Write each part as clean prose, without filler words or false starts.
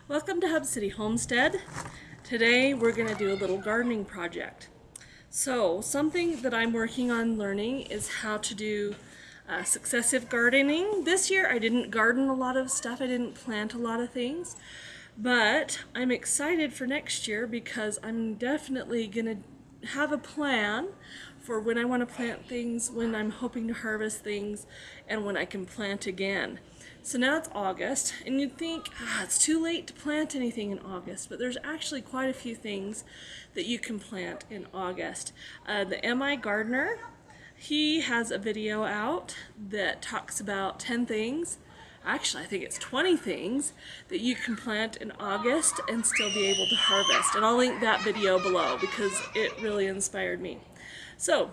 Welcome to City Homestead. Today we're going to do a little gardening project. So something that I'm working on learning is how to do successive gardening. This year I didn't garden a lot of stuff, I didn't plant a lot of things, but I'm excited for next year because I'm definitely going to have a plan for when I want to plant things, when I'm hoping to harvest things, and when I can plant again. So now it's August, and you'd think, it's too late to plant anything in August, but there's actually quite a few things that you can plant in August. The MIgardner, he has a video out that talks about 10 things, actually I think it's 20 things, that you can plant in August and still be able to harvest. And I'll link that video below because it really inspired me. So,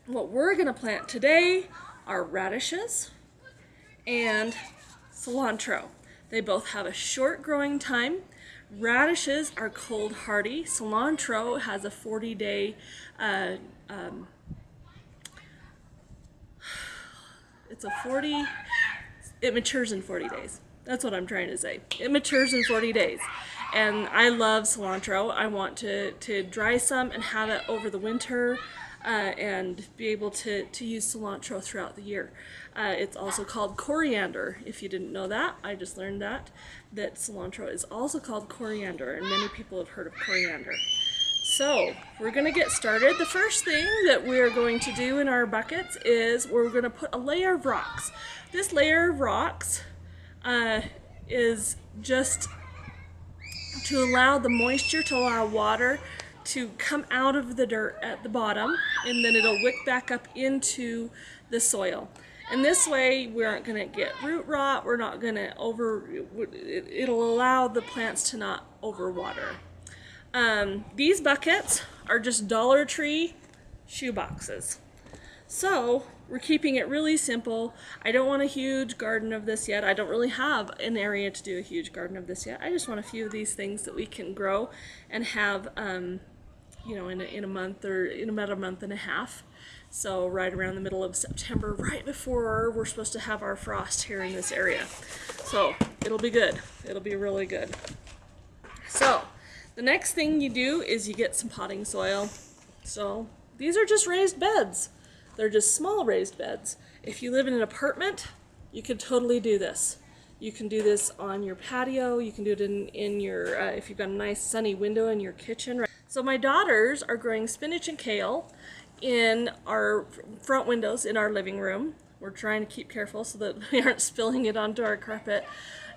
what we're going to plant today are radishes and cilantro. They both have a short growing time. Radishes are cold hardy. Cilantro has a 40-day it matures in 40 days. That's what I'm trying to say. It matures in 40 days. And I love cilantro. I want to dry some and have it over the winter and be able to use cilantro throughout the year. It's also called coriander. If you didn't know that, I just learned that cilantro is also called coriander, and many people have heard of coriander. So we're going to get started. The first thing that we're going to do in our buckets is we're going to put a layer of rocks. This layer of rocks is just to allow the moisture, to allow water to come out of the dirt at the bottom, and then it'll wick back up into the soil. And this way we aren't going to get root rot, we're not going to it'll allow the plants to not overwater. These buckets are just Dollar Tree shoeboxes. So we're keeping it really simple. I don't want a huge garden of this yet. I don't really have an area to do a huge garden of this yet. I just want a few of these things that we can grow and have in a month or in about a month and a half. So right around the middle of September, right before we're supposed to have our frost here in this area. So it'll be good. It'll be really good. So the next thing you do is you get some potting soil. So these are just raised beds. They're just small raised beds. If you live in an apartment, you could totally do this. You can do this on your patio. You can do it in your, if you've got a nice sunny window in your kitchen. So my daughters are growing spinach and kale in our front windows in our living room. We're trying to keep careful so that we aren't spilling it onto our carpet.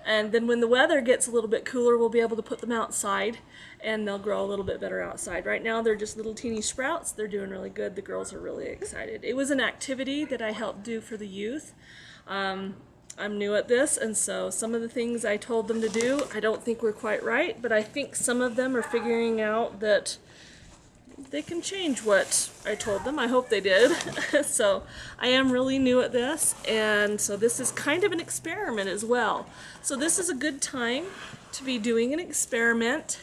And then when the weather gets a little bit cooler, we'll be able to put them outside and they'll grow a little bit better outside. Right now they're just little teeny sprouts. They're doing really good. The girls are really excited. It was an activity that I helped do for the youth. I'm new at this, and so some of the things I told them to do I don't think were quite right, but I think some of them are figuring out that they can change what I told them. I hope they did. So I am really new at this, and so this is kind of an experiment as well. So this is a good time to be doing an experiment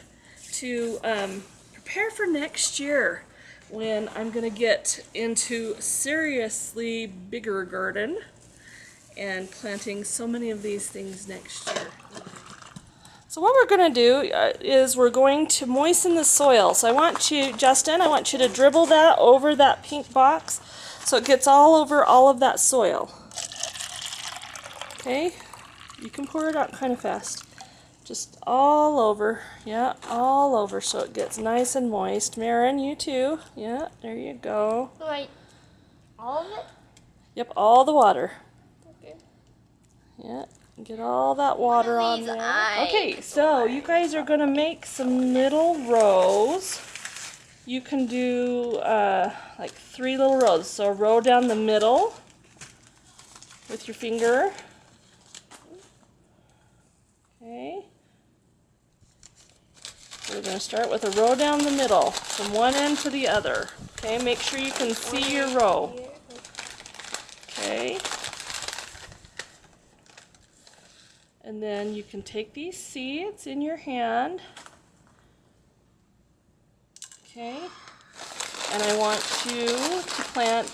to prepare for next year when I'm going to get into a seriously bigger garden and planting so many of these things next year. So what we're going to do is we're going to moisten the soil. So I want you, Justin, I want you to dribble that over that pink box so it gets all over all of that soil. Okay, you can pour it out kind of fast. Just all over, yeah, all over so it gets nice and moist. Marin, you too. Yeah, there you go. Wait, all of it? Yep, all the water. Okay. Yeah. Get all that water on there. Okay, so you guys are going to make some little rows. You can do like 3 little rows. So a row down the middle with your finger. Okay. We're going to start with a row down the middle from one end to the other. Okay, make sure you can see your row. Okay. And then you can take these seeds in your hand. Okay. And I want you to plant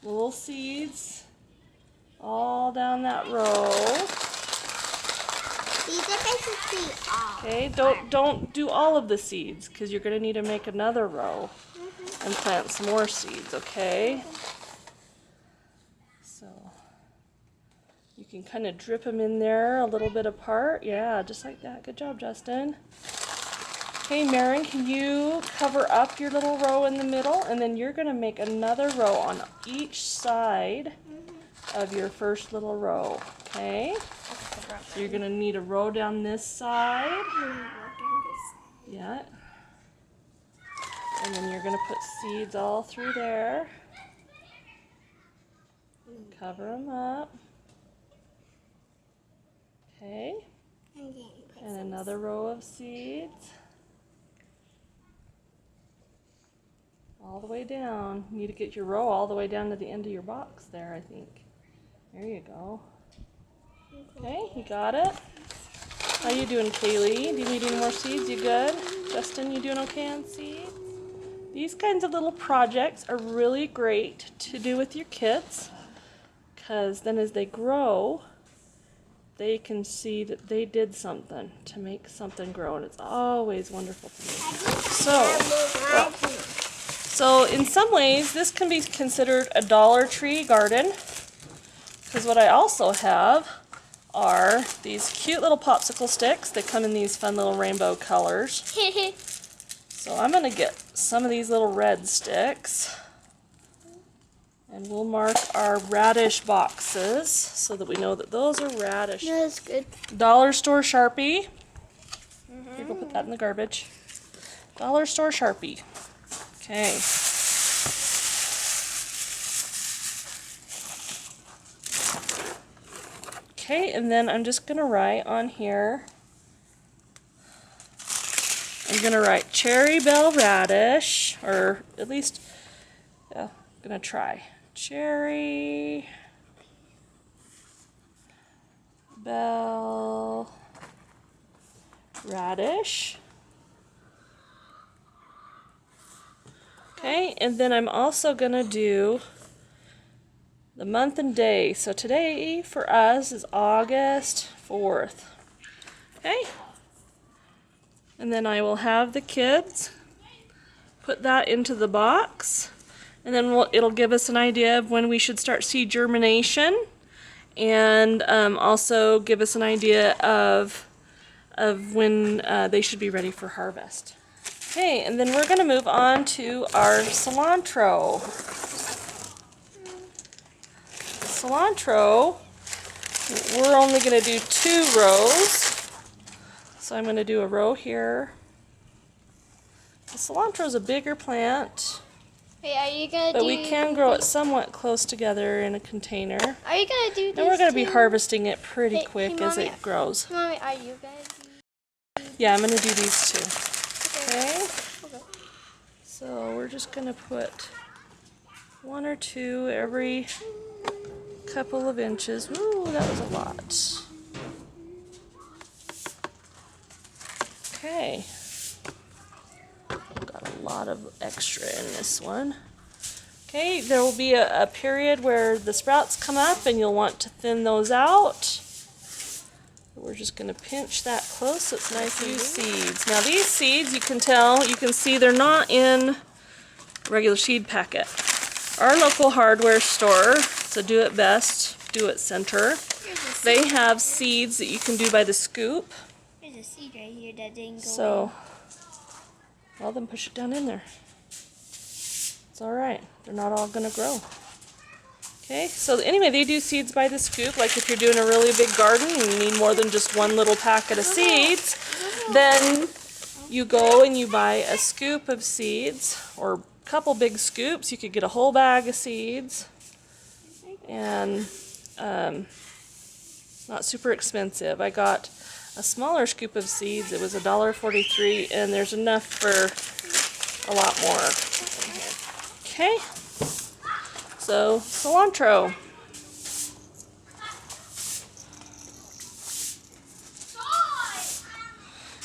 little seeds all down that row. seeds are basically all. Okay, don't do all of the seeds because you're going to need to make another row and plant some more seeds, okay? So you can kind of drip them in there a little bit apart. Yeah, just like that. Good job, Justin. Okay, Marin, can you cover up your little row in the middle? And then you're going to make another row on each side of your first little row, okay? So you're going to need a row down this side. Yeah. And then you're going to put seeds all through there. Cover them up. Okay. And another row of seeds. All the way down. You need to get your row all the way down to the end of your box there, I think. There you go. Okay, you got it? How you doing, Kaylee? Do you need any more seeds? You good? Justin, you doing okay on seeds? These kinds of little projects are really great to do with your kids, because then as they grow, they can see that they did something to make something grow, and it's always wonderful to me. So in some ways, this can be considered a Dollar Tree garden, because what I also have are these cute little popsicle sticks. They come in these fun little rainbow colors. So I'm going to get some of these little red sticks, and we'll mark our radish boxes so that we know that those are radish. That's good. Dollar store Sharpie. Here, go put that in the garbage. Dollar store Sharpie. Okay. Okay, and then I'm just going to write on here, I'm going to write cherry bell radish, or at least, yeah, I'm going to try. Cherry bell radish. Okay, and then I'm also going to do the month and day. So today for us is August 4th. Okay? And then I will have the kids put that into the box. And then it'll give us an idea of when we should start seed germination. And also give us an idea of when they should be ready for harvest. Okay, and then we're going to move on to our cilantro. Cilantro, we're only going to do 2 rows. So I'm going to do a row here. The cilantro is a bigger plant, Wait, are you gonna but we can grow it somewhat close together in a container. Are you gonna do this? And we're going to be too? harvesting it pretty quick as Mommy, it grows. Mommy, are you gonna do? Yeah, I'm going to do these 2. Okay? Okay. So we're just going to put 1 or 2 every couple of inches. Ooh, that was a lot. Okay. Got a lot of extra in this one. Okay, there will be a period where the sprouts come up and you'll want to thin those out. We're just going to pinch that close so it's nice to use seeds. Now these seeds, you can see they're not in regular seed packet. Our local hardware store, so Do It Best, Do It Center, they have seeds that you can do by the scoop. There's a seed right here that didn't go So, well then push it down in there. It's alright, they're not all going to grow. Okay, so anyway, they do seeds by the scoop. Like if you're doing a really big garden and you need more than just 1 little packet of seeds, then you go and you buy a scoop of seeds, or a couple big scoops. You could get a whole bag of seeds, and not super expensive. I got a smaller scoop of seeds. It was $1.43, and there's enough for a lot more. Okay, so cilantro.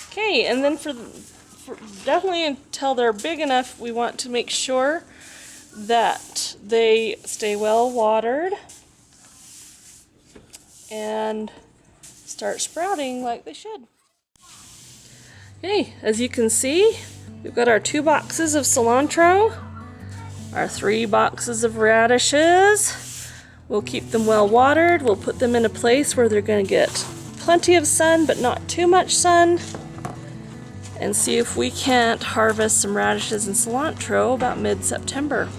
Okay, and then for definitely until they're big enough, we want to make sure that they stay well watered and start sprouting like they should. Okay, as you can see, we've got our 2 boxes of cilantro, our 3 boxes of radishes. We'll keep them well watered. We'll put them in a place where they're going to get plenty of sun, but not too much sun, and see if we can't harvest some radishes and cilantro about mid-September.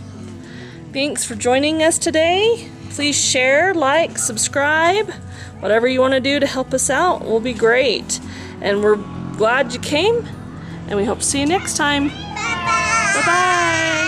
Thanks for joining us today. Please share, like, subscribe. Whatever you want to do to help us out will be great. And we're glad you came, and we hope to see you next time. Bye-bye.